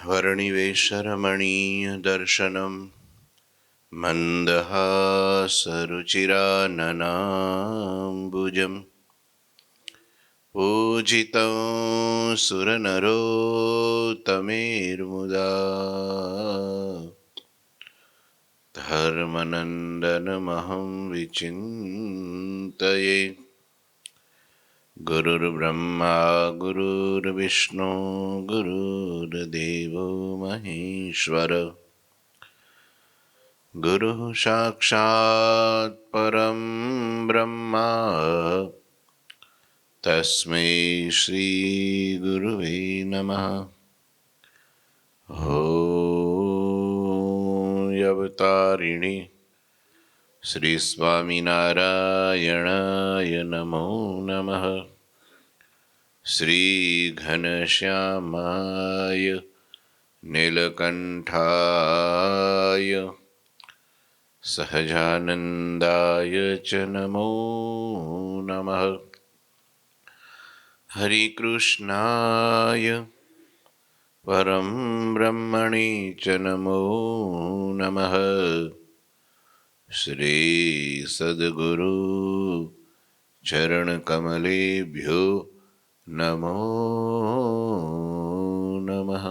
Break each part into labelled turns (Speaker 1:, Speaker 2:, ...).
Speaker 1: वर्णिवेशरमणीयदर्शनं मन्दहासरुचिराननाम्बुजं पूजितं सुरनरोत्तमेर्मुदा धर्मनन्दनमहं विचिन्तये। गुरुर्ब्रह्मा गुरुर्विष्णु गुरुर्देवो महेश्वर गुरुः साक्षात् परं ब्रह्म तस्मै श्री गुरुवे नमः। अवतारिणी श्री स्वामिनारायणाय नमो नमः। श्री घनश्यामाय नीलकंठाय सहजानंदाय च नमो नमः। हरिकृष्णाय परम ब्रह्मणे च नमो नमः। श्री सद्गुरु चरण कमलेभ्यो नमो नमः।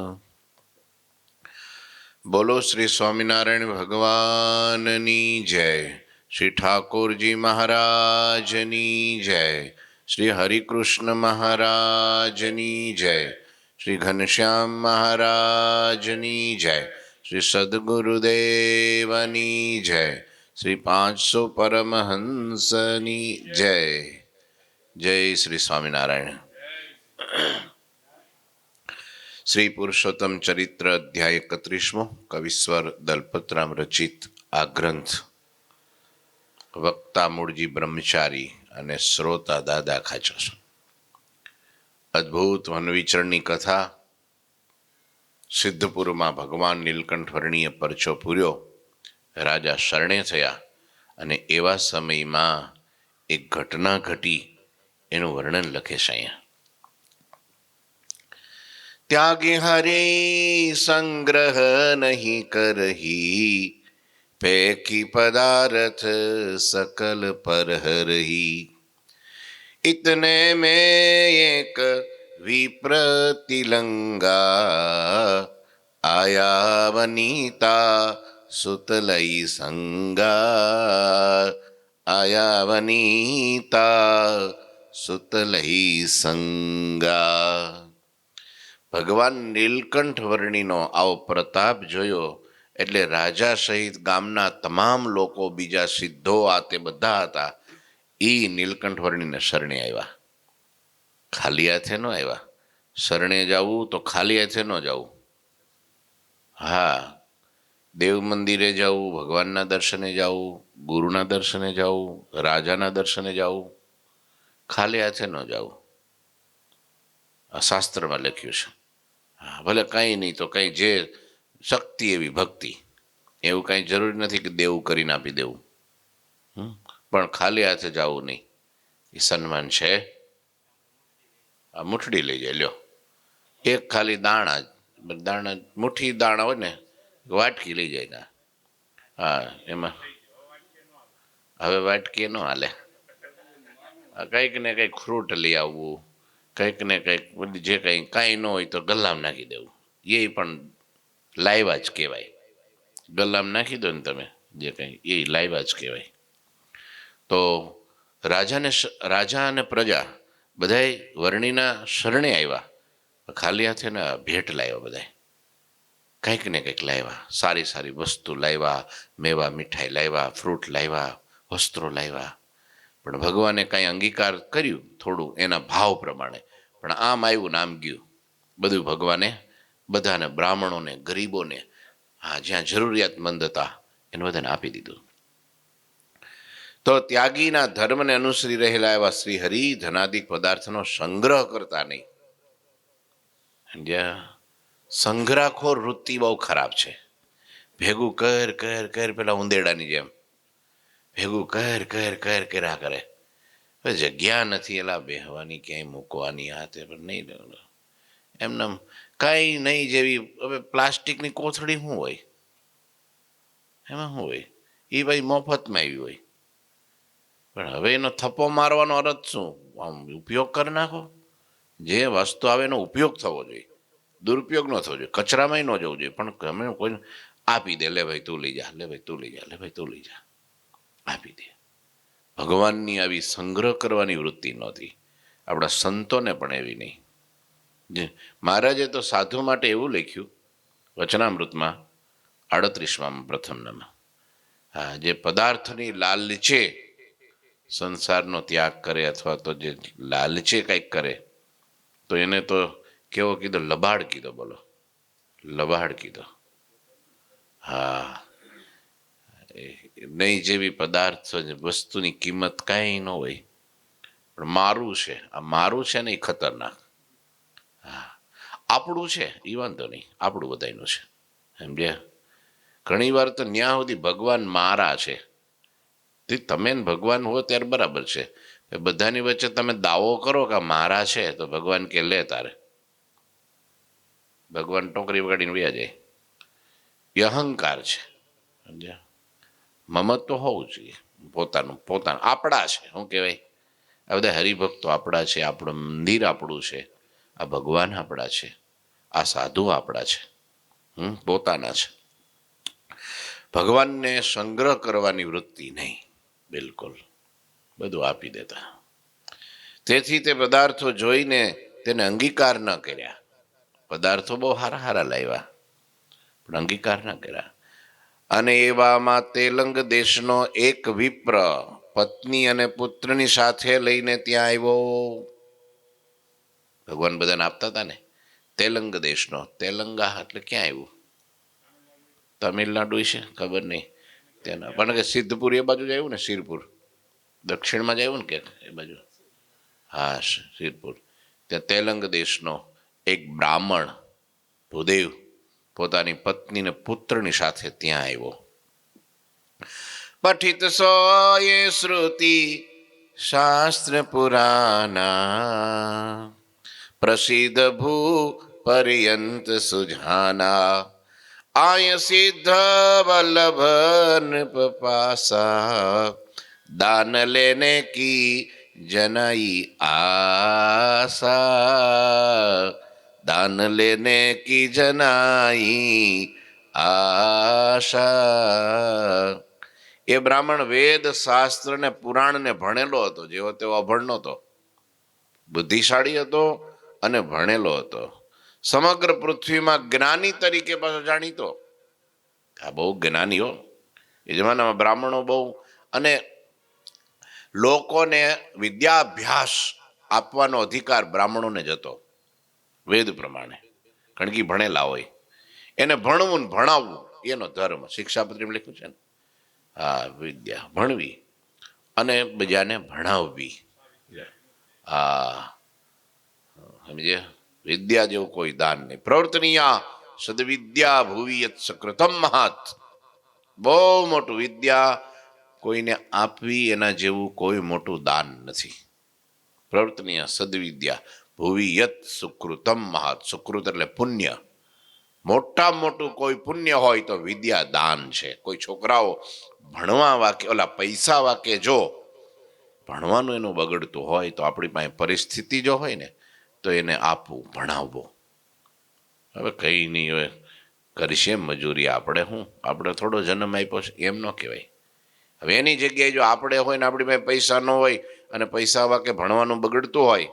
Speaker 1: बोलो श्री स्वामिनारायण भगवाननी जय। श्री ठाकुर जी महाराजनी जय। श्री हरिकृष्ण महाराजनी जय। श्री घनश्याम महाराजनी जय। श्री सद्गुरुदेवनी जय। श्री 500 परमहंसनी जय। जय श्री स्वामिनारायण। श्री पुरुषोत्तम चरित्र अध्याय 31 कविश्वर दलपतराम रचित आ ग्रंथ वक्ता मूળજી બ્રહ્મચારી અને શ્રોતા દાદા ખાચર। અદ્ભુત વનવિચરણની કથા। સિદ્ધપુરમાં ભગવાન નીલકંઠ વર્ણીએ પરચો પૂર્યો, રાજા શરણે થયા અને એવા સમયમાં એક ઘટના ઘટી એનું વર્ણન લખે છે અહીંયા। त्यागे हरे संग्रह नहीं करही, पैकी पदार्थ सकल पर हरही। इतने में एक विप्र तिलंगा, आया वनीता सुतलई संगा। आया वनीता सुतलई संगा। ભગવાન નીલકંઠ વર્ણીનો આવો પ્રતાપ જોયો એટલે રાજા સહિત ગામના તમામ લોકો, બીજા સિદ્ધો આ તે બધા હતા, એ નીલકંઠ વર્ણીને શરણે આવ્યા। ખાલી હાથે ન આવ્યા। શરણે જવું તો ખાલી હાથે ન જવું। હા, દેવ મંદિરે જવું, ભગવાનના દર્શને જવું, ગુરુના દર્શને જવું, રાજાના દર્શને જવું, ખાલી હાથે ન જવું। આ શાસ્ત્રમાં લખ્યું છે। હા, ભલે કંઈ નહીં તો કંઈ જે શક્તિ એવી ભક્તિ, એવું કંઈ જરૂરી નથી કે દેવું કરીને આપી દેવું, પણ ખાલી હાથે જવું નહીં, એ સન્માન છે। આ મુઠ્ઠી લઈ જાય, લ્યો, એક ખાલી દાણા, દાણા મુઠ્ઠી દાણા હોય ને, વાટકી લઈ જાય ના। હા, એમાં હવે વાટકી ન હાલે, કંઈક ને કંઈક ફ્રૂટ લઈ આવવું, કંઈક ને કંઈક જે કંઈ કાંઈ ન હોય તો ગલ્લામાં નાખી દેવું, એ પણ લાવ્યા જ કહેવાય। ગલ્લામાં નાખી દો ને તમે જે કંઈ, એ લાવ્યા જ કહેવાય। તો રાજા અને પ્રજા બધાય વર્ણીના શરણે આવ્યા, ખાલી હાથે ને ભેટ લાવ્યા, બધાય કંઈક ને કંઈક લાવ્યા, સારી સારી વસ્તુ લાવ્યા, મેવા મીઠાઈ લાવ્યા, ફ્રૂટ લાવ્યા, વસ્ત્રો લાવ્યા, પણ ભગવાને કાંઈ અંગીકાર કર્યું થોડું એના ભાવ પ્રમાણે, પણ આમ આવ્યું ને આમ ગયું બધું। ભગવાને બધાને, બ્રાહ્મણોને, ગરીબોને, હા જ્યાં જરૂરિયાતમંદ હતા એને બધાને આપી દીધું। તો ત્યાગીના ધર્મને અનુસરી રહેલા એવા શ્રી હરિ ધનાદિક પદાર્થનો સંગ્રહ કરતા નહીં। સંગ્રહખોર વૃત્તિ બહુ ખરાબ છે। ભેગું કર કર કર, પેલા ઉંદેડાની જેમ ભેગું કર કર કર કર્યા કરે। જગ્યા નથી એલા બેહવાની, ક્યાંય મૂકવાની, આ તે પણ નહીં, એમને કાંઈ નહીં જેવી. હવે પ્લાસ્ટિકની કોથળી શું હોય, એમાં શું હોય, એ ભાઈ મફતમાં આવી હોય. પણ હવે એનો થપ્પો મારવાનો અર્થ શું? આમ ઉપયોગ કરી નાખો. જે વસ્તુ આવે એનો ઉપયોગ થવો જોઈએ, દુરુપયોગ ન થવો જોઈએ. કચરામાંય ન જવું જોઈએ. પણ ગમે કોઈ આપી દે, લે ભાઈ તું લઈ જા, લે ભાઈ તું લઈ જા, લે ભાઈ તું લઈ જા, આપી દે. ભગવાનની આવી સંગ્રહ કરવાની વૃત્તિ નહોતી, આપણા સંતોને પણ એવી નહીં. જે મહારાજે તો સાધુ માટે એવું લખ્યું વચનામૃતમાં 38માં પ્રથમનામાં, હા, જે પદાર્થની લાલચે સંસારનો ત્યાગ કરે અથવા તો જે લાલચે કંઈક કરે તો એને તો કેવો કીધો? લબાડ કીધો. બોલો, લબાડ કીધો. હા, નહીં જેવી પદાર્થ વસ્તુની કિંમત કાંઈ ન હોય. પણ મારું છે, આ મારું છે ને એ ખતરનાક. હા, આપણું છે એ વાંધો નહીં, આપણું બધાનું છે, સમજ્યા? ઘણી વાર તો ન્યા સુધી ભગવાન મારા છે. તમે ભગવાન હો ત્યારે બરાબર છે. બધાની વચ્ચે તમે દાવો કરો કે મારા છે, તો ભગવાન કે લે તારે. ભગવાન ટોકરી વગાડીને વયા જાય. એ અહંકાર છે, સમજ્યા? મમત્વ હોવું જોઈએ. પોતાનું આપણા છે. શું કહેવાય? આ બધા હરિભક્તો આપણા છે, આપણું મંદિર આપણું છે, આ ભગવાન આપણા છે, આ સાધુ આપણા છે, પોતાના છે. ભગવાનને સંગ્રહ કરવાની વૃત્તિ નહીં, બિલકુલ. બધું આપી દેતા. તેથી તે પદાર્થો જોઈને તેને અંગીકાર ન કર્યા. પદાર્થો બહુ હારા હારા લાવ્યા, પણ અંગીકાર ન કર્યા. અને એવામાં તેલંગ દેશનો એક વિપ્ર પત્ની અને પુત્રની સાથે લઈને ત્યાં આવ્યો. ભગવાન બધાને આપતા હતા ને. તેલંગ દેશનો, તેલંગા એટલે ક્યાં આવ્યું? તમિલનાડુ છે, ખબર નહીં. ત્યાંના પણ કે સિદ્ધપુર એ બાજુ જ આવ્યું ને, શિરપુર દક્ષિણમાં જ આવ્યું ને કે એ બાજુ. હા, શિરપુર. ત્યાં તેલંગ દેશનો એક બ્રાહ્મણ ભૂદેવ પોતાની પત્નીને પુત્રની સાથે ત્યાં આવ્યો. પઠિત સોએ શ્રુતિ શાસ્ત્ર પુરાના પ્રસિદ્ધ ભૂ પર્યંત સુજાના આય સિદ્ધ વલ્લભ નૃપાસા દાન લેને કી જનાઈ આશા દાન લેને કી જનાઈ આશા. એ બ્રાહ્મણ વેદ શાસ્ત્ર ને પુરાણ ને ભણેલો હતો, જેવો તેવો અભણ નહોતો. બુદ્ધિશાળી હતો અને ભણેલો હતો. સમગ્ર પૃથ્વીમાં જ્ઞાની તરીકે પાછો જાણીતો. આ બહુ જ્ઞાનીઓ એ જમાનામાં બ્રાહ્મણો બહુ. અને લોકોને વિદ્યાભ્યાસ આપવાનો અધિકાર બ્રાહ્મણોને જ હતો વેદ પ્રમાણે, કારણ કે ભણેલા હોય. એને ભણવું ને ભણાવવું એનો ધર્મ. શિક્ષાપત્રીમાં લખ્યું છે ને. હા, વિદ્યા ભણવી અને બીજાને ભણાવવી. હા, સમજે? વિદ્યા જેવું કોઈ દાન નહીં. પ્રવર્તનીયા સદવિદ્યા ભુવી યત સકૃતમ મહાત. બહુ મોટું વિદ્યા કોઈને આપવી એના જેવું કોઈ મોટું દાન નથી. પ્રવર્તનીય સદવિદ્યા ભુવી યત સુકૃતમ મહાત. સુકૃત એટલે પુણ્ય. મોટા મોટું કોઈ પુણ્ય હોય તો વિદ્યા દાન છે. કોઈ છોકરાઓ ભણવા વાકે ઓલા પૈસા વાકે જો ભણવાનું એનું બગડતું હોય તો આપણી પાસે પરિસ્થિતિ જો હોય ને તો એને આપવું, ભણાવવું. હવે કંઈ નહીં, હવે કરશે મજૂરી. આપણે શું, આપણે થોડો જન્મ આપ્યો છે એમ ન કહેવાય. હવે એની જગ્યાએ જો આપણે હોય ને આપણી પાસે પૈસા ન હોય અને પૈસા વાકે ભણવાનું બગડતું હોય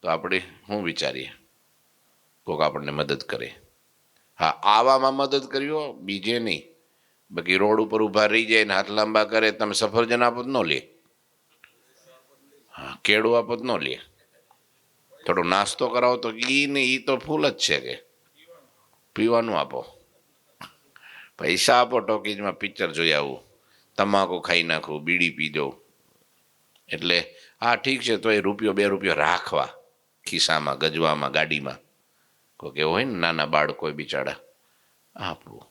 Speaker 1: તો આપણે શું વિચારીએ? કોક આપણને મદદ કરે. હા, આવામાં મદદ કર્યો, બીજે નહીં. બાકી રોડ ઉપર ઊભા રહી જાય ને હાથ લાંબા કરે, તમે સફરજન આપો ન લે. હા, કેળું આપો ન લે. થોડો નાસ્તો કરાવો તો ઈ ને ઈ તો ફૂલ જ છે કે પીવાનું આપો. પૈસા આપો, ટોકીજમાં પિક્ચર જોઈ આવું, તમાકુ ખાઈ નાખવું, બીડી પી દો. એટલે હા ઠીક છે, તો એ રૂપિયો 2 રૂપિયો રાખવા ખિસ્સામાં, ગજવામાં, ગાડીમાં. કોઈ એવો હોય ને નાના બાળકો બિચારા, આપવું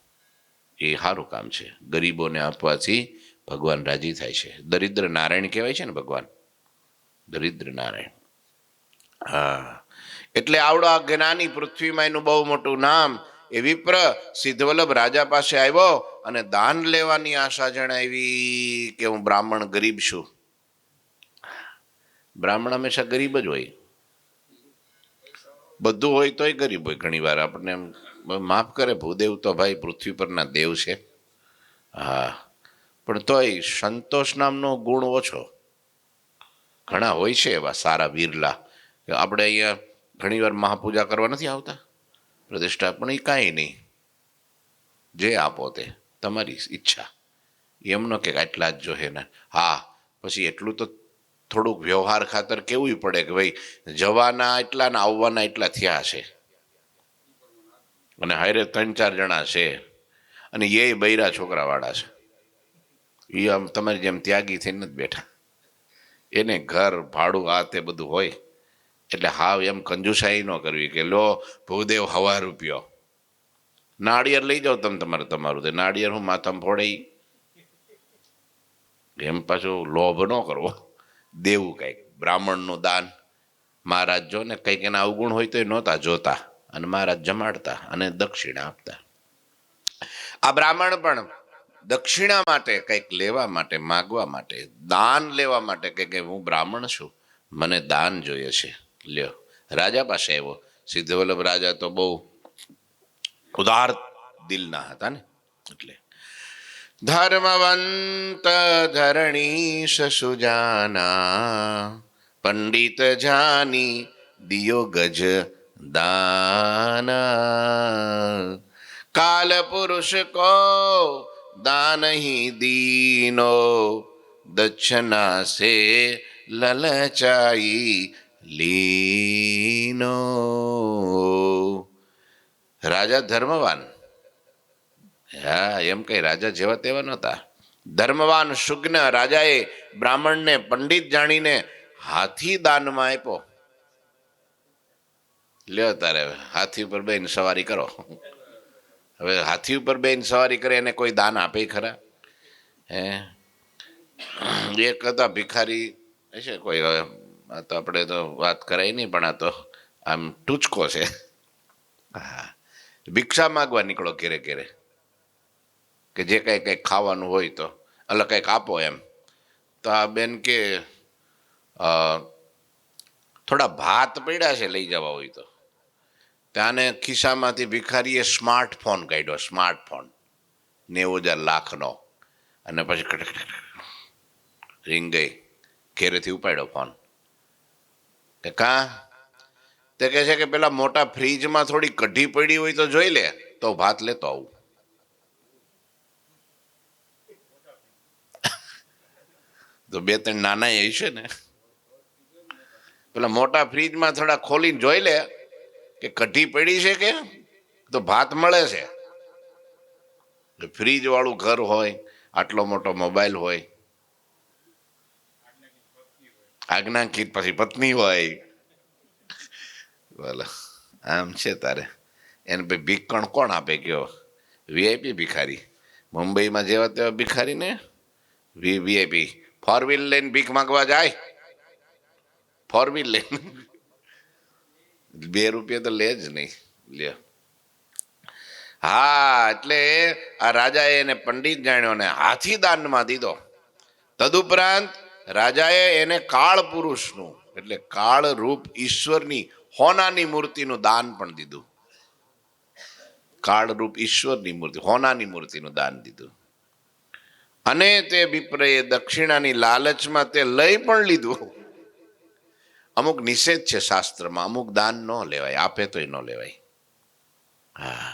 Speaker 1: એ સારું કામ છે. ગરીબોને આપવાથી ભગવાન રાજી થાય છે. દરિદ્ર નારાયણ કહેવાય છે ને ભગવાન, દરિદ્ર નારાયણ. હા, એટલે આવડો આ જ્ઞાની પૃથ્વીમાં એનું બહુ મોટું નામ. એ વિપ્ર સિદ્ધવલ્લભ રાજા પાસે આવ્યો અને દાન લેવાની આશા જણાવી કે હું બ્રાહ્મણ ગરીબ છું. બ્રાહ્મણ હંમેશા ગરીબ જ હોય, બધું હોય તોય ગરીબ હોય. ઘણી વાર આપણને એમ માફ કરે ભૂદેવ તો ભાઈ પૃથ્વી પરના દેવ છે, હા, પણ તોય સંતોષ નામનો ગુણ ઓછો. ઘણા હોય છે એવા સારા વીરલા. આપણે અહીંયા ઘણી વાર મહાપૂજા કરવા નથી આવતા, પ્રતિષ્ઠા, પણ એ કાંઈ નહીં, જે આપો તે તમારી ઈચ્છા. એમનો કે આટલા જ જોહે ને. હા, પછી એટલું તો થોડુંક વ્યવહાર ખાતર કેવું પડે કે ભાઈ જવાના એટલા ને આવવાના એટલા થયા છે, અને હારે 3-4 જણા છે, અને એ બૈરા છોકરાવાળા છે. એ આમ તમારી જેમ ત્યાગી થઈને નથી બેઠા, એને ઘર ભાડું આ તે બધું હોય. એટલે હાવ એમ કંજુસાઈ ન કરવી કે લો ભૂદેવ 1,000 રૂપિયો નાળિયેર લઈ જાઓ તમે તમારું તે નાળિયેર હું માથામાં ફોડે, એમ પાછું લોભ ન કરવો. દેવું કંઈક બ્રાહ્મણનું દાન. મહારાજ જો ને કંઈક એના અવગુણ હોય તો એ નહોતા જોતા, અને મહારાજ જમાડતા અને દક્ષિણા આપતા. આ બ્રાહ્મણ પણ દક્ષિણા માટે, કંઈક લેવા માટે, માગવા માટે, દાન લેવા માટે કે હું બ્રાહ્મણ છું, મને દાન જોઈએ છે, લ્યો. રાજા પાસે આવ્યો. સિદ્ધવલ્લભ રાજા તો બહુ ઉદાર દિલના હતા ને, એટલે ધર્મવંત ધરણીશ સુજાના પંડિત જાની દિયો ગજ દાના કાલ પુરુષ કો દાન હી દીનો દક્ષના સે લલચાઈ લીનો. રાજા ધર્મવાન, હા, એમ કઈ રાજા જેવા તેવા નહોતા. ધર્મવાન સુજ્ઞ રાજાએ બ્રાહ્મણને પંડિત જાણીને હાથી દાનમાં આપ્યો. લ્યો તારે હાથી ઉપર બેન સવારી કરો. હવે હાથી ઉપર બેન સવારી કરે એને કોઈ દાન આપે ખરા? હે, એક હતા ભિખારી છે કોઈ, હવે આ તો આપણે તો વાત કરાય નહીં, પણ આ તો આમ ટૂચકો છે. હા, ભિક્ષા માગવા નીકળો ઘેરે ઘેરે કે જે કંઈ કંઈક ખાવાનું હોય તો એટલે કંઈક આપો એમ. તો આ બેન કે થોડા ભાત પડ્યા છે લઈ જવા હોય તો. ત્યાંને ખિસ્સામાંથી ભિખારીએ સ્માર્ટફોન કાઢ્યો, સ્માર્ટફોન 90,000 લાખનો, અને પછી રીંગ ગઈ. ઘેરેથી ઉપાડ્યો ફોન. તે કાં? તે કહે છે કે પેલા મોટા ફ્રીજમાં થોડી કઢી પડી હોય તો જોઈ લે, તો ભાત લેતો આવું. તો 2-3 નાના એ છે ને, પેલા મોટા ફ્રીજમાં થોડા ખોલીને જોઈ લે કે કઢી પડી છે કે, તો ભાત મળે છે. ફ્રીજ વાળું ઘર હોય, આટલો મોટો મોબાઈલ હોય, આજ્ઞાંકિત પછી પત્ની હોય, બોલો આમ છે તારે. એને ભાઈ ભીખણ કોણ આપે કયો? વીઆઈપી ભિખારી. મુંબઈમાં જેવા તેવા ભિખારી ને વીઆઈપી. 4 વ્હીલ લઈને ભીખ માંગવા જાય, 4 વ્હીલ લઈને 2 રૂપિયા તો લે જ નહીં, લ્યો. હા, એટલે આ રાજાએ એને પંડિત જાણ્યો ને હાથી દાનમાં દીધો. તદુપરાંત રાજાએ એને કાળ પુરુષનું, એટલે કાળ રૂપ ઈશ્વરની હોનાની મૂર્તિનું દાન પણ દીધું. કાળ રૂપ ઈશ્વરની મૂર્તિ, હોનાની મૂર્તિનું દાન દીધું. અને તે વિપ્રએ દક્ષિણાની લાલચમાં તે લઈ પણ લીધું. અમુક નિષેધ છે શાસ્ત્રમાં, અમુક દાન ન લેવાય, આપે તોય ન લેવાય. હા,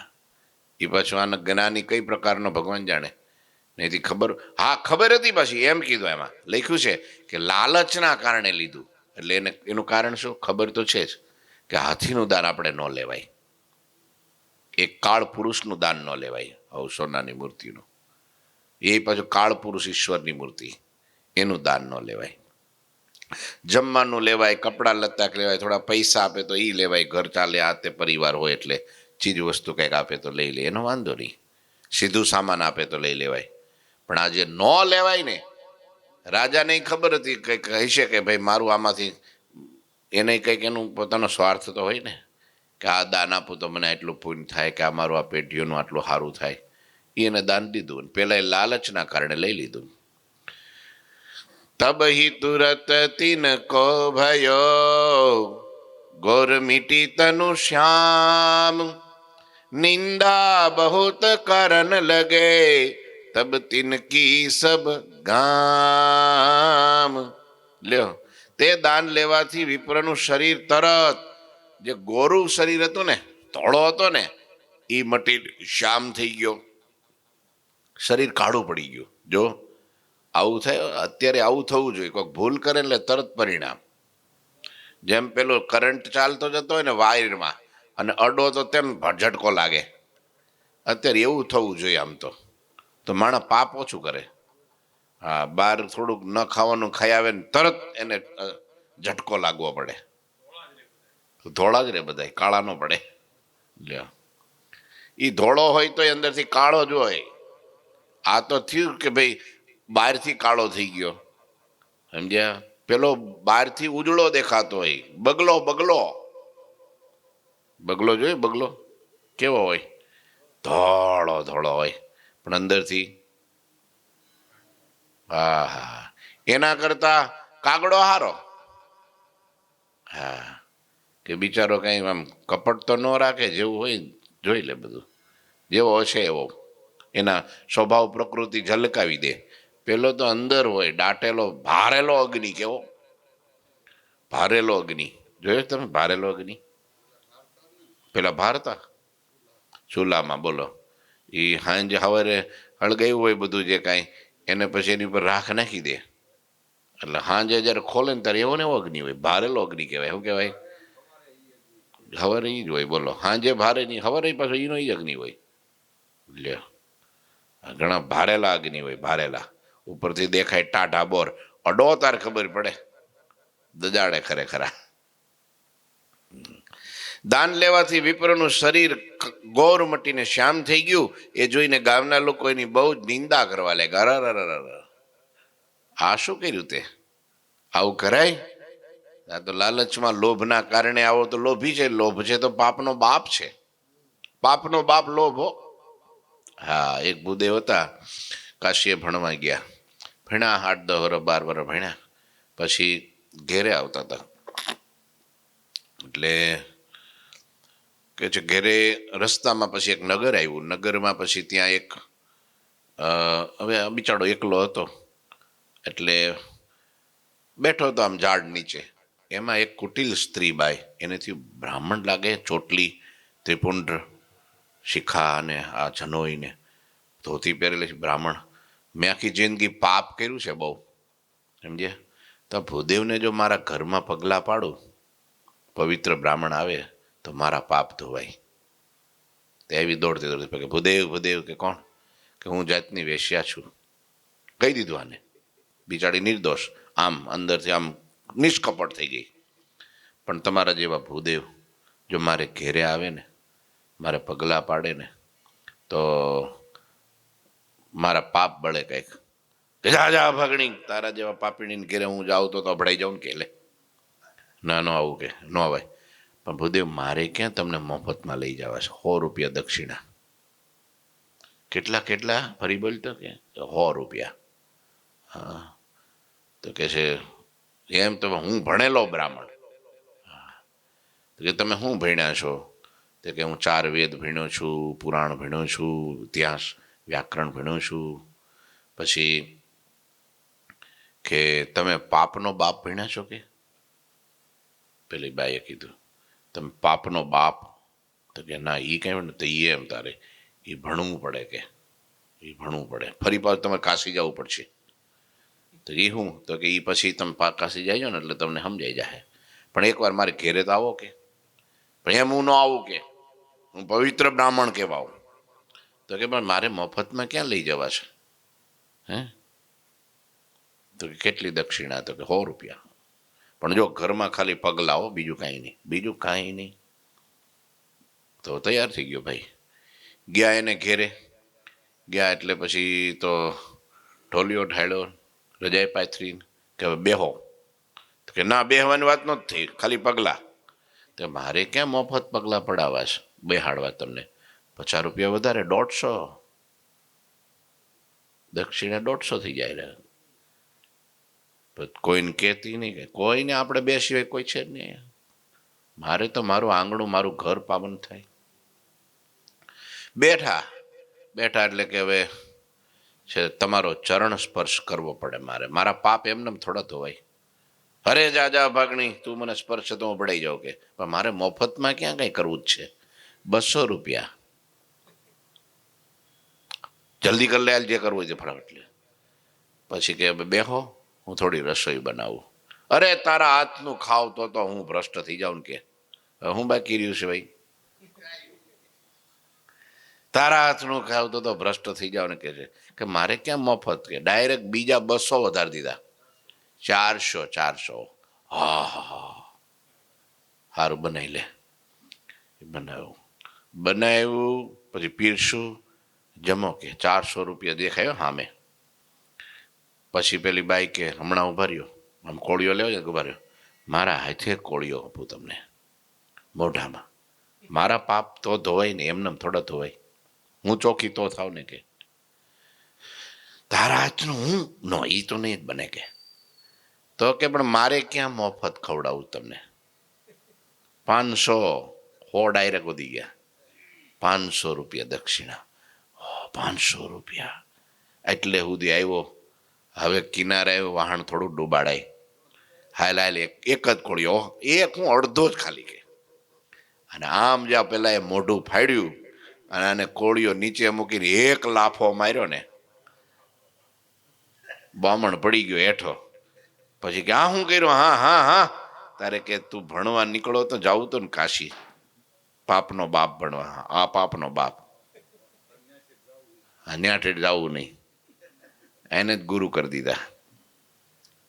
Speaker 1: એ પાછું આના જ્ઞાની કઈ પ્રકારનો ભગવાન જાણે. નહીંથી ખબર, હા ખબર હતી, પાછી એમ કીધું, એમાં લખ્યું છે કે લાલચના કારણે લીધું. એટલે એને એનું કારણ શું ખબર તો છે જ, કે હાથીનું દાન આપણે ન લેવાય, એક કાળ પુરુષનું દાન ન લેવાય, આવું સોનાની મૂર્તિનું. એ પાછું કાળ પુરુષ ઈશ્વરની મૂર્તિ, એનું દાન ન લેવાય. જમવાનું લેવાય, કપડાં લત્તા લેવાય, થોડા પૈસા આપે તો એ લેવાય, ઘર ચાલે આ તે પરિવાર હોય એટલે ચીજ વસ્તુ કંઈક આપે તો લઈ લે, એનો વાંધો નહીં. સીધું સામાન આપે તો લઈ લેવાય. પણ આ જે ન લેવાય ને, રાજાને ખબર હતી કે કહેશે કે ભાઈ મારું આમાંથી એને કંઈક એનું પોતાનો સ્વાર્થ તો હોય ને કે આ દાન આપું તો મને આટલું પુણ્ય થાય કે આ મારું આ પેઢીઓનું આટલું સારું થાય. એને દાન દીધું, પેલા એ લાલચના કારણે લઈ લીધું. તબ હી તુરત તિન કો ભયો ગોર મિટી તનુ શ્યામ નિંદા બહુત કરન લગે તબ તિનકી સબ ગામ. લ્યો, તે દાન લેવાથી વિપ્રનું શરીર તરત, જે ગોરું શરીર હતું ને, ધોળો હતો ને, એ મટી શ્યામ થઈ ગયો, શરીર કાળું પડી ગયું. જો આવું થાય, અત્યારે આવું થવું જોઈએ. કોઈક ભૂલ કરે એટલે તરત પરિણામ. જેમ પેલો કરંટ ચાલતો જતો હોય ને વાયરમાં, અને અડો તો તેમ ઝટકો લાગે. અત્યારે એવું થવું જોઈએ. આમ તો માણસ પાપ ઓછું કરે. હા, બહાર થોડુંક ન ખાવાનું ખાઈ આવે ને તરત એને ઝટકો લાગવો પડે. ધોળા જ રે બધા, કાળા ન પડે. લ્યો, એ ધોળો હોય તો અંદરથી કાળો જ હોય. આ તો થયું કે ભાઈ બહારથી કાળો થઈ ગયો, સમજ્યા? પેલો બહારથી ઉજળો દેખાતો હોય, બગલો બગલો બગલો જોયો? બગલો કેવો હોય? ધોળો ધોળો હોય, પણ અંદરથી હા હા, એના કરતા કાગડો હારો. હા, કે બિચારો કઈ આમ કપટ તો ન રાખે, જેવું હોય જોઈ લે બધું, જેવો હશે એવો એના સ્વભાવ પ્રકૃતિ ઝલકાવી દે. પેલો તો અંદર હોય દાટેલો, ભારેલો અગ્નિ. કેવો ભારેલો અગ્નિ જોયો તમે? ભારેલો અગ્નિ પેલા ભારતા ચૂલામાં, બોલો, એ હાંજે સવારે હળગાયું હોય બધું જે કાંઈ, એને પછી એની ઉપર રાખ નાખી દે, એટલે હાંજે જ્યારે ખોલે ને ત્યારે એવો ને એવો અગ્નિ હોય. ભારેલો અગ્નિ કહેવાય. શું કહેવાય? હવારે એ જ હોય. બોલો, હાંજે ભારે નહીં, હવારે પાછો એનો જ અગ્નિ હોય. લ્યો, ઘણા ભારેલા અગ્નિ હોય, ભારેલા. ઉપરથી દેખાય ટાઢા બોર, અડો તાર ખબર પડે, દજાડે ખરેખરા. દાન લેવાથી વિપ્રનું શરીર ગોર મટીને શ્યામ થઈ ગયું. એ જોઈને ગામના લોકો એની બહુ જ નિંદા કરવા લાગ્યા. આ શું કર્યું તે? આવું કરાય? આ તો લાલચમાં, લોભના કારણે આવો તો લોભી છે. લોભ છે તો પાપનો બાપ છે. પાપનો બાપ લોભ. હા, એક ભૂદેવ હતા, કાશીએ ભણવા ગયા. ભણ્યા 8-10 વર્ષ, 12 વર્ષ ભણ્યા. પછી ઘેરે આવતા હતા, એટલે કે છે ઘેરે રસ્તામાં પછી એક નગર આવ્યું. નગરમાં પછી ત્યાં એક હવે બિચારો એકલો હતો, એટલે બેઠો હતો આમ ઝાડ નીચે. એમાં એક કુટિલ સ્ત્રી બાઈ, એનેથી બ્રાહ્મણ લાગે, ચોટલી, ત્રિપુંડ, શિખા અને આ જનોઈને ધોતી પહેરેલી બ્રાહ્મણ. મેં આખી જિંદગી પાપ કર્યું છે બહુ, સમજ્યા? તો ભૂદેવને જો મારા ઘરમાં પગલાં પાડું, પવિત્ર બ્રાહ્મણ આવે તો મારા પાપ ધોવાય. તે એવી દોડતી દોડતી કે ભૂદેવ ભૂદેવ. કે કોણ? કે હું જાતની વેશ્યા છું. કહી દીધું આને. બિચારી નિર્દોષ, આમ અંદરથી આમ નિષ્કપટ થઈ ગઈ. પણ તમારા જેવા ભૂદેવ જો મારે ઘેરે આવે ને, મારે પગલાં પાડે ને, તો મારા પાપ બળે કંઈક. કે જા ભગણી, તારા જેવા પાપીણીને ઘેરે હું જાઉં તો અભડાઈ જાઉં ને કે લે. ના, નો આવું, કે ન અવાય. પણ ભૂદેવ, મારે ક્યાં તમને મફતમાં લઈ જવા છે? 100 રૂપિયા દક્ષિણા. કેટલા કેટલા? ફરી બોલતો કે 100 રૂપિયા. હા, તો કે છે એમ તો હું ભણેલો બ્રાહ્મણ. કે તમે શું ભણ્યા છો? તો કે હું 4 વેદ ભણ્યો છું, પુરાણ ભણ્યો છું, ઇતિહાસ વ્યાકરણ ભણ્યો છું. પછી કે તમે પાપનો બાપ ભણ્યા છો? કે પેલી બાઈએ કીધું, તમે પાપનો બાપ? તો કે ના, એ કઈ ને. તો એ એમ તારે એ ભણવું પડે, કે એ ભણવું પડે. ફરી પાછું તમે કાશી જવું પડશે. તો એ હું? તો કે એ પછી તમે કાશી જાય ને એટલે તમને સમજાઈ જાય. પણ એકવાર મારે ઘેરે તો આવો. કે પણ એમ હું ન આવું, કે હું પવિત્ર બ્રાહ્મણ કહેવાઉં. તો કે પણ મારે મફતમાં ક્યાં લઈ જવા છે? હે? તો કે કેટલી દક્ષિણા? તો કે 100 રૂપિયા. પણ જો ઘરમાં ખાલી પગલાઓ, બીજું કાંઈ નહીં, બીજું કાંઈ નહીં. તો તૈયાર થઈ ગયો ભાઈ. ગયા એને ઘેરે ગયા, એટલે પછી તો ઢોલિયો ઢાળ્યો, રજાઈ પાથરી, કે હવે બેહો. કે ના બેહવાની વાત નથી થઈ, ખાલી પગલાં. તો મારે ક્યાં મફત પગલાં પડાવવા છે, બેહાડવા તમને? ₹50 વધારે, 150. દક્ષિણા 150 થઈ જાય. કોઈને કહેતી નહીં, કે કોઈને આપણે બે સિવાય કોઈ છે જ નહીં. મારે તો મારું આંગણું, મારું ઘર પાવન થાય. બેઠા બેઠા એટલે કે હવે છે તમારો ચરણ સ્પર્શ કરવો પડે મારે. મારા પાપ એમને થોડા ધોવાય. અરે જા ભાગણી, તું મને સ્પર્શ તો હું પડાઈ જાઉં કે. પણ મારે મફતમાં ક્યાં કંઈ કરવું જ છે? ₹200. જલ્દી કરી લે, જે કરવું છે ફટાફટ લે. પછી કે બેહો, હું થોડી રસોઈ બનાવું. અરે તારા હાથનું ખાવ તો હું ભ્રષ્ટ થઈ જાઉં કે. હું બાકી રહ્યું છે ભાઈ? તારા હાથનું ખાવ તો ભ્રષ્ટ થઈ જાવ ને કે છે. કે મારે ક્યાં મફત? કે ડાયરેક્ટ બીજા 200 વધારી દીધા. 400. હા હા, સારું બનાવી લે. બનાવ્યું પછી પીરશું, જમો કે. ₹400 દેખાયો સામે. પછી પેલી બાઈ કે હમણાં ઉભા રહ્યો, આમ કોળિયો લેવો છે, ઉભા રહ્યો. મારા હાથે કોળિયો આપું તમને મોઢામાં. મારા પાપ તો ધોવાય ને, એમને થોડા ધોવાય. હું ચોખ્ખી તો થાવ ને કે. તારા હાથનું હું નો, એ તો નહીં જ બને કે. તો કે પણ મારે ક્યાં મફત ખવડાવું તમને? 500 ડાયરેક્ટ વધી ગયા. ₹500 દક્ષિણા. ₹500 એટલે સુધી આવ્યો. હવે કિનારે આવ્યો, વાહન થોડું ડૂબાડાય. હાલ એક જ કોળિયો, એક હું અડધો જ ખાલી કે. અને આમ જ્યાં પેલા એ મોઢું ફાડ્યું અને આને કોળિયો નીચે મૂકીને એક લાફો માર્યો ને, બામણ પડી ગયો હેઠો. પછી કે આ શું કર્યું? હા હા હા, તારે કે તું ભણવા નીકળો તો જાવું તો ને કાશી, પાપનો બાપ ભણવા. આ પાપનો બાપ, ન્યા ઠેઠ જવું નહીં, એને જ ગુરુ કરી દીધા.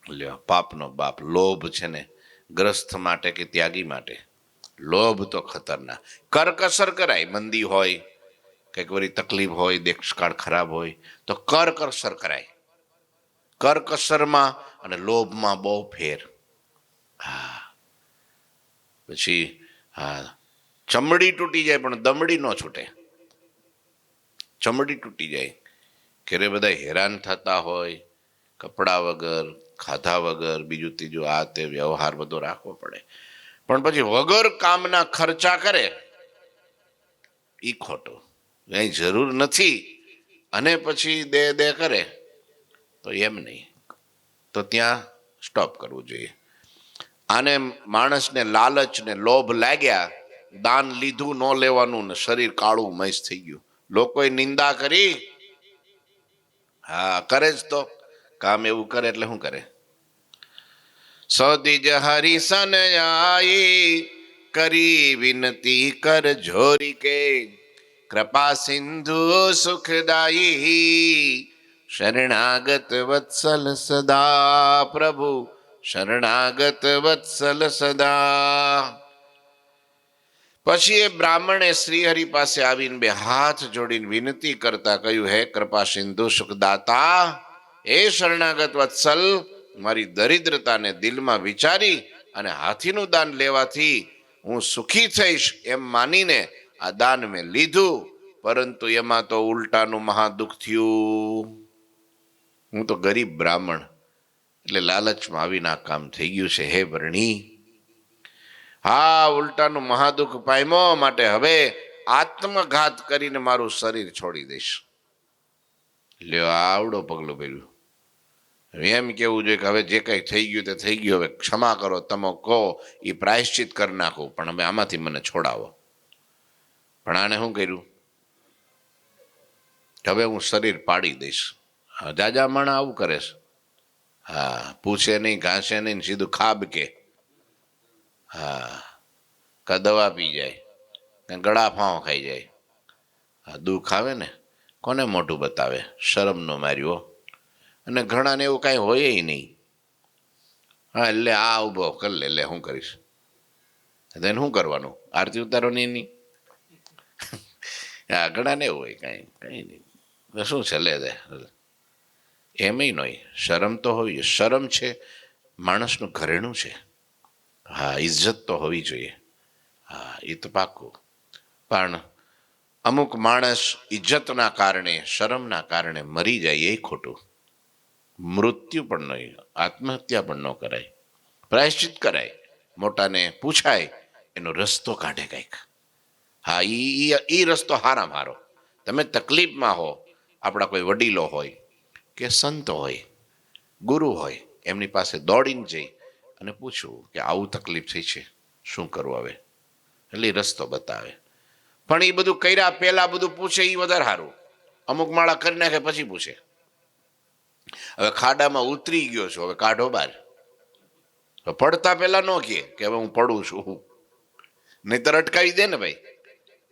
Speaker 1: લ્યો, પાપનો બાપ. લોભ છે ને, ગ્રસ્ત માટે કે ત્યાગી માટે લોભ તો ખતરનાક. કરકસર કરાય, મંદી હોય, કંઈક વળી તકલીફ હોય, દેશકાળ ખરાબ હોય તો કરકસર કરાય. કરકસરમાં અને લોભમાં બહુ ફેર. હા, પછી હા, ચમડી તૂટી જાય પણ દમડી ન છૂટે. ચમડી તૂટી જાય. ઘરે બધા હેરાન થતા હોય, કપડા વગર, ખાધા વગર, બીજું ત્રીજું, આ તે વ્યવહાર બધો રાખવો પડે. પણ પછી વગર કામના ખર્ચા કરે, એ ખોટું. કઈ જરૂર નથી અને પછી દે કરે તો એમ નહીં. તો ત્યાં સ્ટોપ કરવું જોઈએ. આને માણસને લાલચ ને લોભ લાગ્યા, દાન લીધું ન લેવાનું ને શરીર કાળું મૈસ થઈ ગયું. લોકોએ નિંદા કરી. હા, કરે જ તો. કામ એવું કરે એટલે શું કરે? સૌદીજ હરિસન આઈ, કરી વિનતી કર જોરી કે. કૃપા સિંધુ સુખદાયી, શરણાગત વત્સલ સદા. પ્રભુ શરણાગત વત્સલ સદા. પછી એ બ્રાહ્મણે શ્રીહરિ પાસે આવીને બે હાથ જોડીને વિનંતી કરતા કહ્યું, હે કૃપા સિંધુ સુખદાતા, એ શરણાગત વત્સલ, મારી દરિદ્રતાને દિલમાં વિચારી અને હાથીનું દાન લેવાથી હું સુખી થઈશ એમ માનીને આ દાન મેં લીધું. પરંતુ એમાં તો ઉલટાનું મહાદુઃખ થયું. હું તો ગરીબ બ્રાહ્મણ, એટલે લાલચમાં આવીને આ કામ થઈ ગયું છે. હે વર્ણી, હા, ઉલટાનું મહાદુઃખ પામ્યો, માટે હવે આત્મઘાત કરીને મારું શરીર છોડી દઈશ. લ્યો, આવડો પગલું ભર્યું. એમ કેવું જોઈએ કે હવે જે કંઈ થઈ ગયું તે થઈ ગયું, હવે ક્ષમા કરો, તમે કહો એ પ્રાયશ્ચિત કરી નાખું, પણ હવે આમાંથી મને છોડાવો. પણ આને શું કર્યું? હવે હું શરીર પાડી દઈશ. જાજા માણા આવું કરે છે. હા, પૂછે નહીં, ઘાસે નહીં, સીધું ખાબ કે. હા, કા દવા પી જાય, ગળા ફાંવ ખાઈ જાય. હા, દુઃખ આવે ને કોને મોઢું બતાવે? શરમ નો માર્યો. અને ઘણાને એવું કાંઈ હોય નહીં. હા, એટલે આ ઊભો કર લે, લે શું કરીશ? તેને શું કરવાનું? આરતી ઉતારવાની નહીં. હા, ઘણાને એવું હોય, કાંઈ કંઈ નહીં, શું છે લે દે. એમય નહીં. શરમ તો હોય. શરમ છે માણસનું ઘરેણું છે. હા, ઇજ્જત તો હોવી જોઈએ. હા, એ તો પાકું. પણ અમુક માણસ ઇજ્જતના કારણે, શરમના કારણે મરી જાય એ ખોટું. મૃત્યુ પણ નહીં, આત્મહત્યા પણ ન કરાય. પ્રાયશ્ચિત કરાય, મોટાને પૂછાય, એનો રસ્તો કાઢે કંઈક. હા, ઈ રસ્તો હારામ હારો. તમે તકલીફમાં હો, આપણા કોઈ વડીલો હોય કે સંત હોય, ગુરુ હોય, એમની પાસે દોડીને જઈ અને પૂછવું કે આવું તકલીફ થઈ છે, શું કરવું હવે? એટલે ઈ રસ્તો બતાવે. પણ એ બધું કર્યા પહેલા બધું પૂછે એ વધારે સારું. અમુક માળા કરી નાખે પછી પૂછે. હવે ખાડામાં ઉતરી ગયો છો, હવે કાઢો બાર. પડતા પહેલા ન કહે કે હવે હું પડું છું, નહીતર અટકાવી દે ને ભાઈ.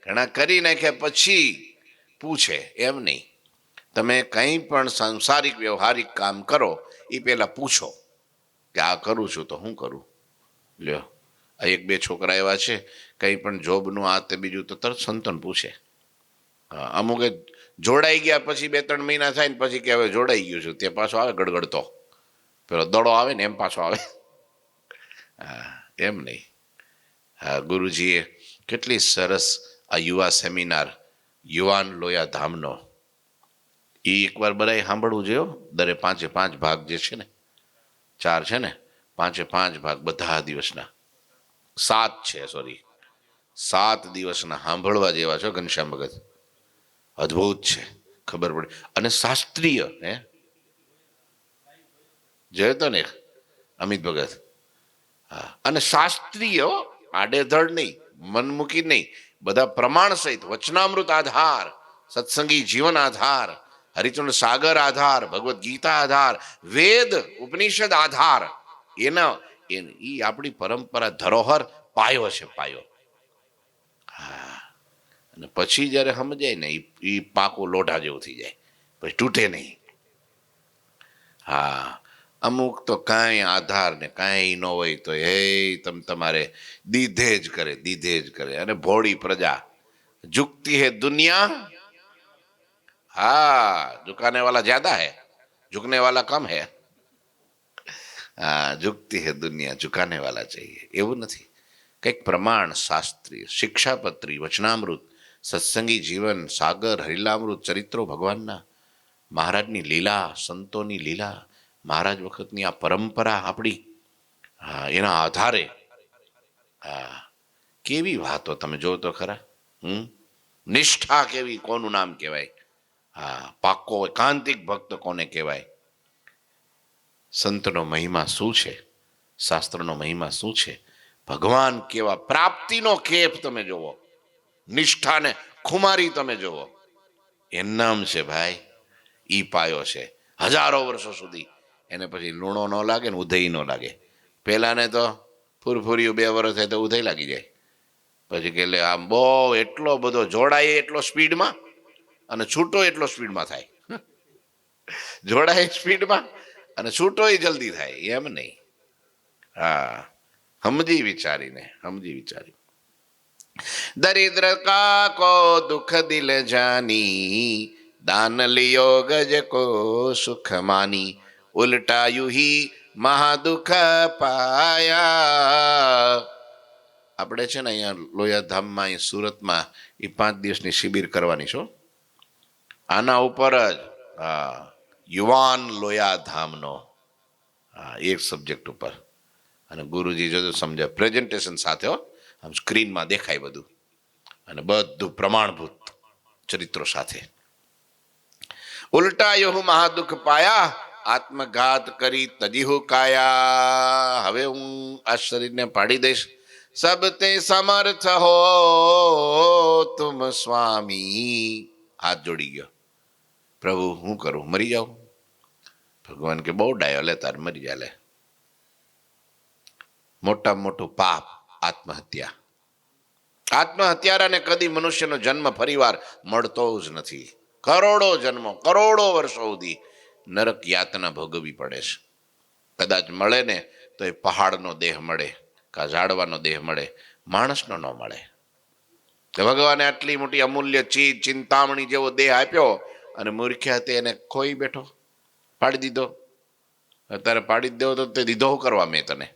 Speaker 1: ઘણા કરી નાખ્યા પછી પૂછે, એમ નહીં. તમે કંઈ પણ સંસારિક વ્યવહારિક કામ કરો એ પહેલા પૂછો કે આ કરું છું તો હું કરું. લ્યો, આ એક બે છોકરા એવા છે, કંઈ પણ જોબનું આ તે બીજું તો તરત સંતોન પૂછે. અમુક જોડાઈ ગયા પછી 2-3 મહિના થાય ને પછી કે હવે જોડાઈ ગયું છું, તે પાછો આવે ગડગડતો. પેલો દડો આવે ને એમ પાછો આવે. હા, એમ નહીં. હા, ગુરુજીએ કેટલી સરસ આ યુવા સેમિનાર, યુવાન લોયા ધામનો, એ એકવાર બધાએ સાંભળવું જોઈએ. દરે 5 ભાગ જે છે ને, 4 છે ને, 5 ભાગ બધા દિવસના, 7 છે, સોરી, 7 દિવસના સાંભળવા જેવા છો ઘનશ્યામ ભગત. અદ્ભુત છે, ખબર પડે. અને શાસ્ત્રીય, હે જોયો તો ને અમિત ભગત? હા, અને શાસ્ત્રીય, આડેધડ નહીં, મનમુકી નહીં, બધા પ્રમાણ સહિત, વચનામૃત આધાર, સત્સંગી જીવન આધાર, હરિચંદ્ર સાગર આધાર, ભગવદ્ ગીતા આધાર, વેદ ઉપનિષદ આધાર, એના એ આપણી પરંપરા, ધરોહર, પાયો છે, પાયો. હા, અને પછી જ્યારે સમજાય ને એ પાકો લોઢા જેવું થઈ જાય, પછી તૂટે નહીં. હા, અમુક તો કાંઈ આધાર ને કાંઈ ન હોય તો તમારે દીધે જ કરે, દીધે જ કરે. અને ભોળી પ્રજા, ઝુકતી હે દુનિયા. हाँ, झुकाने वाला ज्यादा है, झुकने वाला कम है. हाँ, झुकती है दुनिया, झुकाने वाला चाहिए. એવું નથી. કંઈક પ્રમાણ, શાસ્ત્રીય, શિક્ષાપત્રી, વચનામૃત, સત્સંગી જીવન, સાગર, હરિલામૃત, ચરિત્રો ભગવાનના, મહારાજની લીલા, સંતોની લીલા, મહારાજ વખતની આ પરંપરા આપણી, હા, એના આધારે, હા, કેવી વાતો તમે જો તો ખરા. નિષ્ઠા કેવી, કોનું નામ કહેવાય? હા, પાક્કો એકાંતિક ભક્ત કોને કહેવાય? સંતનો મહિમા શું છે, શાસ્ત્રનો મહિમા શું છે, ભગવાન કેવા, પ્રાપ્તિનો કેફ તમે જુઓ, નિષ્ઠાને ખુમારી તમે જુઓ. એનામ છે ભાઈ, ઈ પાયો છે. હજારો વર્ષો સુધી એને પછી લૂણો ન લાગે ને ઉધઈ ન લાગે. પેલાને તો ફૂરફૂર્યું 2 વર્ષ થાય તો ઉધઈ લાગી જાય. પછી કે આમ બહુ એટલો બધો જોડાય એટલો સ્પીડમાં, અને છૂટો એટલો સ્પીડમાં થાય. જોડાય સ્પીડમાં અને છૂટો જલ્દી થાય, એમ નહીં. હા, સમજી વિચારીને, સમજી વિચારી. દરિદ્ર કા કો દુઃખ દિલ જાની, દાન લિયો ગજ કો સુખ માની, ઉલટાયું હી મહાદુઃખ પાયા. આપણે છે ને અહીંયા લોયાધામમાં, અહીં સુરતમાં એ 5 દિવસની શિબિર કરવાની છો. આના ઉપર જ, હા, યુવાન લોયાધામનો, હા, એક સબ્જેક્ટ ઉપર. અને ગુરુજી જો સમજાય પ્રેઝન્ટેશન સાથે, હો, આમ સ્ક્રીનમાં દેખાય બધું, અને બધું પ્રમાણભૂત ચરિત્રો સાથે. ઉલટા યો મહાદુઃખ પાયા, આત્મઘાત કરી તજીહુ કાયા. હવે હું આ શરીરને પાડી દઈશ. સબ તે સમર્થ હો તુમ સ્વામી. હાથ જોડી ગયો, પ્રભુ હું કરું, મરી જાઉં? ભગવાન કે બહુ ડાયો, લે તાર મરી જા, લે. મોટામાં મોટું પાપ આત્મહત્યા. આત્મહત્યારાને કદી મનુષ્યનો જન્મ ફરીવાર મળતો જ નથી. કરોડો જન્મો, કરોડો વર્ષો સુધી નરક યાતના ભોગવવી પડે છે. કદાચ મળે ને તો એ પહાડનો દેહ મળે, કા ઝાડવાનો દેહ મળે, માણસનો ન મળે. ભગવાને આટલી મોટી અમૂલ્ય ચીજ, ચિંતામણી જેવો દેહ આપ્યો, અને મૂર્ખ્યા તે એને ખોઈ બેઠો, પાડી દીધો. અત્યારે પાડી જ દેવો તો તે દીધો શું કરવા મેં તને?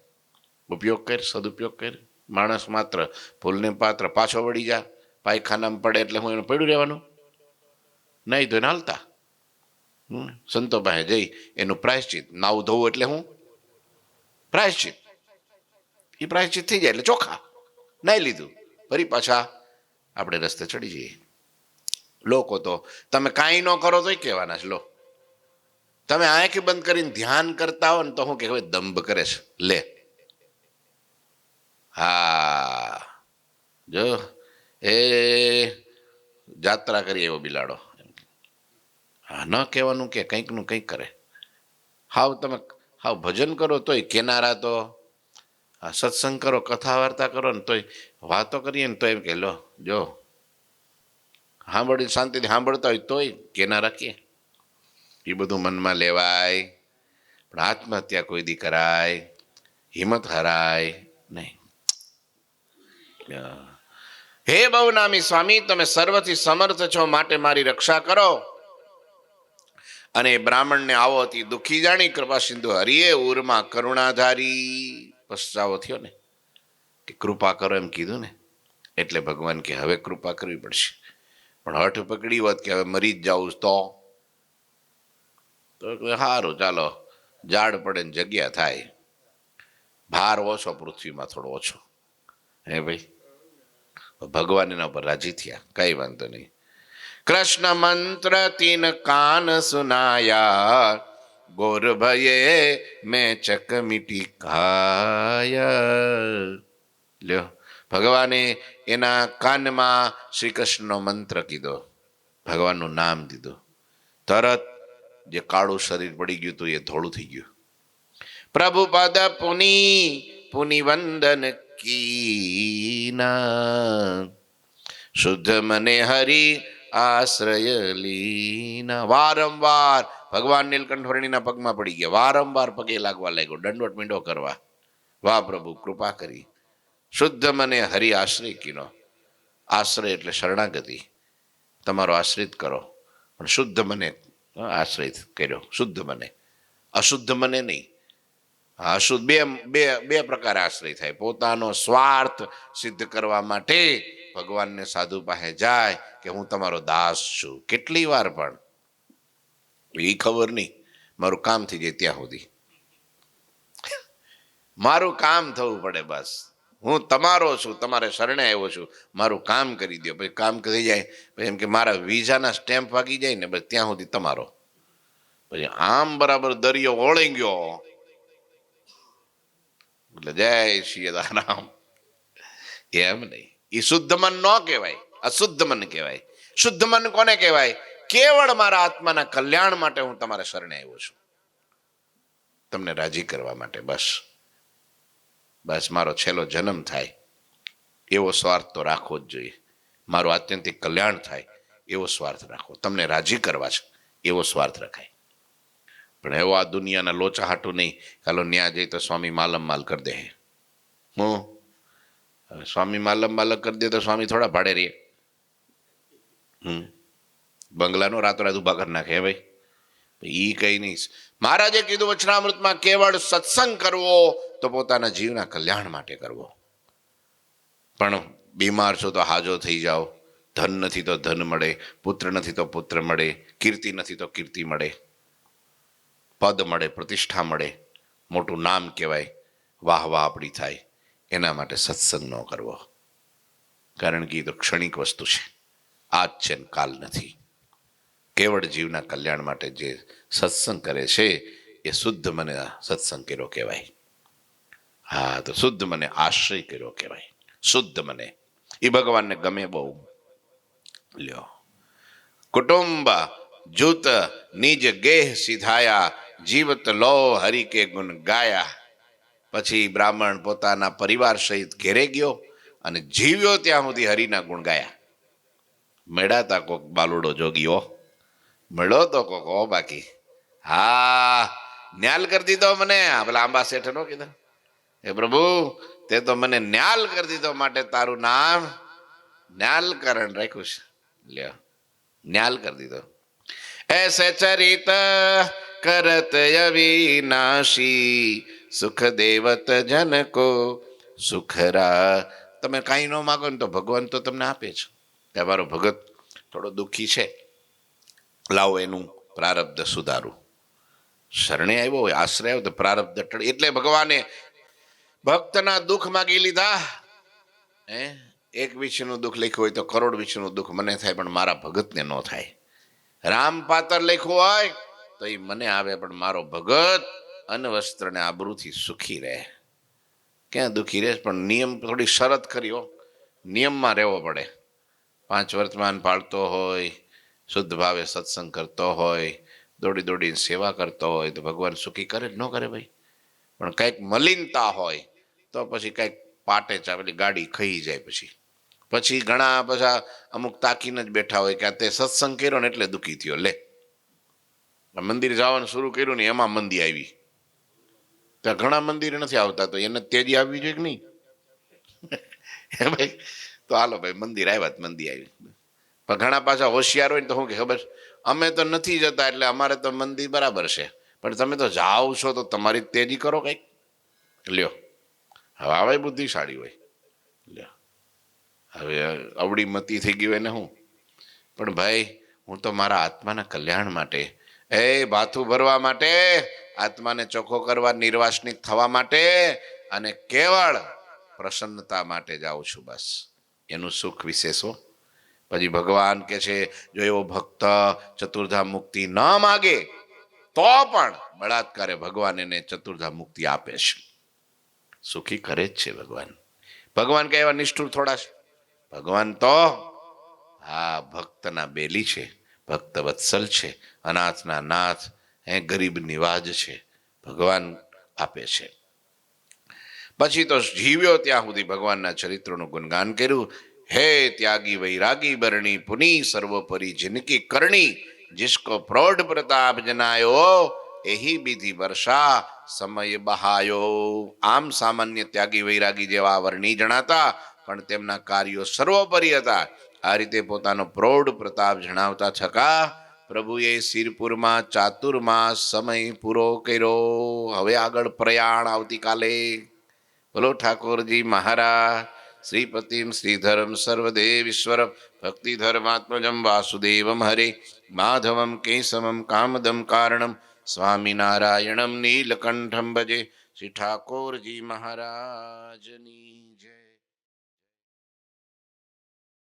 Speaker 1: ઉપયોગ કર, સદુપયોગ કર. માણસ માત્ર ભૂલને પાત્ર, પાછો વળી જા, પાયખાનામાં પડે એટલે હું એનું પડ્યું રહેવાનું? નહીં તો એને હાલતા. સંતો પાસે જઈ એનું પ્રાયશ્ચિત, નાવું ધોવું એટલે હું પ્રાયશ્ચિત, એ પ્રાયશ્ચિત થઈ જાય એટલે ચોખા નાઈ લીધું, ફરી પાછા આપણે રસ્તે ચડી જઈએ. લોકો તો તમે કાંઈ ન કરો તોય કહેવાના છે. લો, તમે આંખ બંધ કરીને ધ્યાન કરતા હો ને તો હું કે દંભ કરે છે. લે, હા, જો એ જાત્રા કરી એવો બિલાડો. હા, ન કહેવાનું કે કંઈકનું કંઈક કરે. હાવ તમે હાવ ભજન કરો તોય કેનારા, તો સત્સંગ કરો, કથા વાર્તા કરો ને તોય, વાતો કરીએ ને તો એમ કે લો જો સાંભળી શાંતિથી સાંભળતા હોય તોય કેનારા કે. એ બધું મનમાં લેવાય, પણ આત્મહત્યા કોઈ દી કરાય, હિંમત હરાય નહીં. હે બહુ નામી સ્વામી, તમે સર્વથી સમર્થ છો, માટે મારી રક્ષા કરો. અને બ્રાહ્મણને આવો અતિ દુઃખી જાણી કૃપા સિંધુ હરિએ ઉરમાં કરુણાધારી. પસ્તાવો થયો ને કે કૃપા કરો એમ કીધું ને, એટલે ભગવાન કે હવે કૃપા કરવી પડશે. પણ હઠ પકડી હોત કે હવે મરી જ જાઉં તો સારું, ચાલો ઝાડ પડે ને જગ્યા થાય, ભાર ઓછો પૃથ્વીમાં, થોડો ઓછો. હે ભાઈ, ભગવાન એના પર રાજી થયા, કઈ વાંધો નહીં. કૃષ્ણ મંત્ર તીન કાન સુનાયા, ગોર ભયે મેં ચક મીટી ખાયા. લ્યો, ભગવાને એના કાનમાં શ્રી કૃષ્ણનો મંત્ર કીધો, ભગવાનનું નામ દીધું. તરત જે કાળું શરીર પડી ગયું હતું એ ધોળું થઈ ગયું. પ્રભુ પદ પુની પુની વંદન કીના, શુદ્ધ મને હરિ આશ્રય લીના. વારંવાર ભગવાન નીલકંઠવર્ણીના પગમાં પડી ગયા, વારંવાર પગે લાગવા લાગ્યો, દંડવટ મીંડો કરવા. વાહ પ્રભુ, કૃપા કરી. શુદ્ધ મને હરિ આશ્રય કીનો. આશ્રય એટલે શરણાગતિ, તમારો આશ્રિત કરો, પણ શુદ્ધ મને આશ્રિત કર્યો. શુદ્ધ મને, અશુદ્ધ મને નહીં. અશુદ્ધ બે બે બે પ્રકારે આશ્રય થાય. પોતાનો સ્વાર્થ સિદ્ધ કરવા માટે ભગવાનને સાધુ પાસે જાય કે હું તમારો દાસ છું. કેટલી વાર પણ એ ખબર નહીં, મારું કામ થઈ જાય ત્યાં સુધી, મારું કામ થવું પડે બસ. હું તમારો છું, તમારે શરણે આવ્યો છું, મારું કામ કરી દો. પછી કામ થઈ જાય, પછી એમ કે મારા વિઝાના સ્ટેમ્પ વાગી જાય ને બસ ત્યાં સુધી તમારો. પછી આમ બરાબર દરિયો ઓળી ગયો એટલે જય સિયારામ. એમ નહીં, એ શુદ્ધ મન ન કહેવાય, અશુદ્ધ મન કહેવાય. શુદ્ધ મન કોને કહેવાય? કેવળ મારા આત્માના કલ્યાણ માટે હું તમારા શરણે આવ્યો છું, તમને રાજી કરવા માટે. બસ બસ, મારો છેલ્લો જન્મ થાય એવો સ્વાર્થ તો રાખવો જ જોઈએ. મારું આત્યંતિક કલ્યાણ થાય એવો સ્વાર્થ રાખવો, તમને રાજી કરવા છે એવો સ્વાર્થ રખાય. પણ એવો આ દુનિયાના લોચા હાટું નહીં, ચાલો ન્યા જઈ તો સ્વામી માલમ માલ કરી દે. હું સ્વામી માલમ માલક કરી દે તો સ્વામી થોડા ભાડે રહીએ? બંગલાનો રાતોરાત ઉભા કરી નાખે ભાઈ. એ કઈ નહીં. મહારાજે કીધું વચનામૃતમાં, કેવળ સત્સંગ કરવો તો પોતાના જીવના કલ્યાણ માટે કરવો. પણ બીમાર છો તો હાજો થઈ જાઓ, ધન નથી તો ધન મળે, પુત્ર નથી તો પુત્ર મળે, કીર્તિ નથી તો કીર્તિ મળે, પદ મળે, પ્રતિષ્ઠા મળે, મોટું નામ કહેવાય, વાહ વાહ આપણી થાય, એના માટે સત્સંગ ન કરવો. કારણ કે એ તો ક્ષણિક વસ્તુ છે, આજ છે ને કાલ નથી. કેવળ જીવના કલ્યાણ માટે જે સત્સંગ કરે છે એ શુદ્ધ મને સત્સંગ કર્યો કહેવાય. હા, તો શુદ્ધ મને આશ્રય કર્યો કહેવાય. શુદ્ધ મને એ ભગવાનને ગમે બહુ. લ્યો, કુટુંબ જૂત નિજ ગેહ સિધાયા, જીવત લો હરિ કે ગુણ ગાયા. પછી બ્રાહ્મણ પોતાના પરિવાર સહિત ઘેરે ગયો અને જીવ્યો ત્યાં સુધી હરિના ગુણ ગાયા. મેળાતા કોક બાલુડો જોગીઓ મળ્યો તો કોક, બાકી હા ન્યાલ કરી દીધો મને. પેલા આંબા શેઠ નો કીધું, હે પ્રભુ તે તો મને ન્યાલ કરી દીધો, માટે તારું નામ ન્યાલકરણ રાખ્યું છે. લ્યો, ન્યાલ કરી દીધો. ऐसे चरित करत अविनाशी सुख देवत જન કો સુખરા. તમે કાંઈ ન માગો ને તો ભગવાન તો તમને આપે છે. તમારો ભગત થોડો દુઃખી છે, લાવો એનું પ્રારબ્ધ સુધારું. શરણે આવ્યો હોય, આશ્રય આવ્યો તો પ્રારબ્ધ ટળે. એટલે ભગવાને ભક્તના દુઃખ માગી લીધા. એક વિષયનું દુઃખ લખ્યું હોય તો કરોડ વિષયનું દુઃખ મને થાય, પણ મારા ભગતને ન થાય. રામ પાતર લખ્યું હોય તો એ મને આવે, પણ મારો ભગત અન્ન વસ્ત્ર ને આબરૂથી સુખી રહે. ક્યાં દુઃખી રહે? પણ નિયમ થોડી શરત કરી હો, નિયમમાં રહેવો પડે. 5 વર્તમાન પાળતો હોય, શુદ્ધ ભાવે સત્સંગ કરતો હોય, દોડી દોડીને સેવા કરતો હોય તો ભગવાન સુખી કરે જ ન કરે ભાઈ. પણ કંઈક મલિનતા હોય તો પછી કંઈક પાટે ચાવેલી ગાડી ખાઈ જાય. પછી ઘણા બધા અમુક તાકીને જ બેઠા હોય કે તે સત્સંગ કર્યો ને એટલે દુઃખી થયો. લે, મંદિર જવાનું શરૂ કર્યું ને એમાં મંદી આવી. ત્યાં ઘણા મંદિર નથી આવતા તો એને તેજી આવવી જોઈએ કે નહીં? ભાઈ તો હાલો ભાઈ, મંદિર આવ્યા મંદી આવી. પણ ઘણા પાછા હોશિયાર હોય ને તો શું કે ખબર, અમે તો નથી જતા એટલે અમારે તો મંદિર બરાબર છે, પણ તમે તો જાઓ છો તો તમારી તેજી કરો કંઈક. લ્યો, હવે આવા બુદ્ધિશાળી હોય. લ્યો, હવે અવળી મતી થઈ ગઈ હોય ને હું. પણ ભાઈ હું તો મારા આત્માના કલ્યાણ માટે, ભાથું ભરવા માટે, આત્માને ચોખ્ખો કરવા, નિર્વાસનિક થવા માટે અને કેવળ પ્રસન્નતા માટે જાઉં છું. બસ એનું સુખ વિશેષો. પછી ભગવાન કે છે, જો એવો ભક્ત ચતુર્ધામ મુક્તિ ન માગે તો પણ બળાત્કારે ભગવાન એને ચતુર્ધામ મુક્તિ આપે છે. સુખી કરે જ છે ભગવાન. ભગવાન કઈ એવા નિષ્ઠુર થોડા છે? ભગવાન તો હા ભક્તના બેલી છે, ભક્ત વત્સલ છે, અનાથના નાથ, ગરીબ નિવાજ છે. ભગવાન આપે છે. પછી તો જીવ્યો ત્યાં સુધી ભગવાનના ચરિત્રનું ગુણગાન કર્યું. હે ત્યાગી વૈરાગી બરણી પુની સર્વોપરી જિનકી કરણી जिसको प्रौढ़ प्रताप जनायो एही विधि वर्षा સમય બહાયો. આમ સામાન્ય ત્યાગી વૈરાગી જેવા વર્ણી જણાતા, પણ તેમના કાર્યો સર્વોપરી હતા. આ રીતે પોતાનો પ્રૌઢ પ્રતાપ જણાવતા છકા પ્રભુએ સિરપુરમાં ચાતુર્માસ સમય પૂરો કર્યો. હવે આગળ પ્રયાણ આવતીકાલે. બોલો ઠાકોરજી મહારાજ. શ્રીપતિમ શ્રીધરમ સર્વદેવ ઈશ્વરમ ભક્તિધર્માત્મજમ વાસુદેવમ હરે માધવમ કેશવમ કામદમ કારણમ સ્વામિનારાયણમ નીલકંઠમ ભજે. શ્રી ઠાકોરજી મહારાજની જય.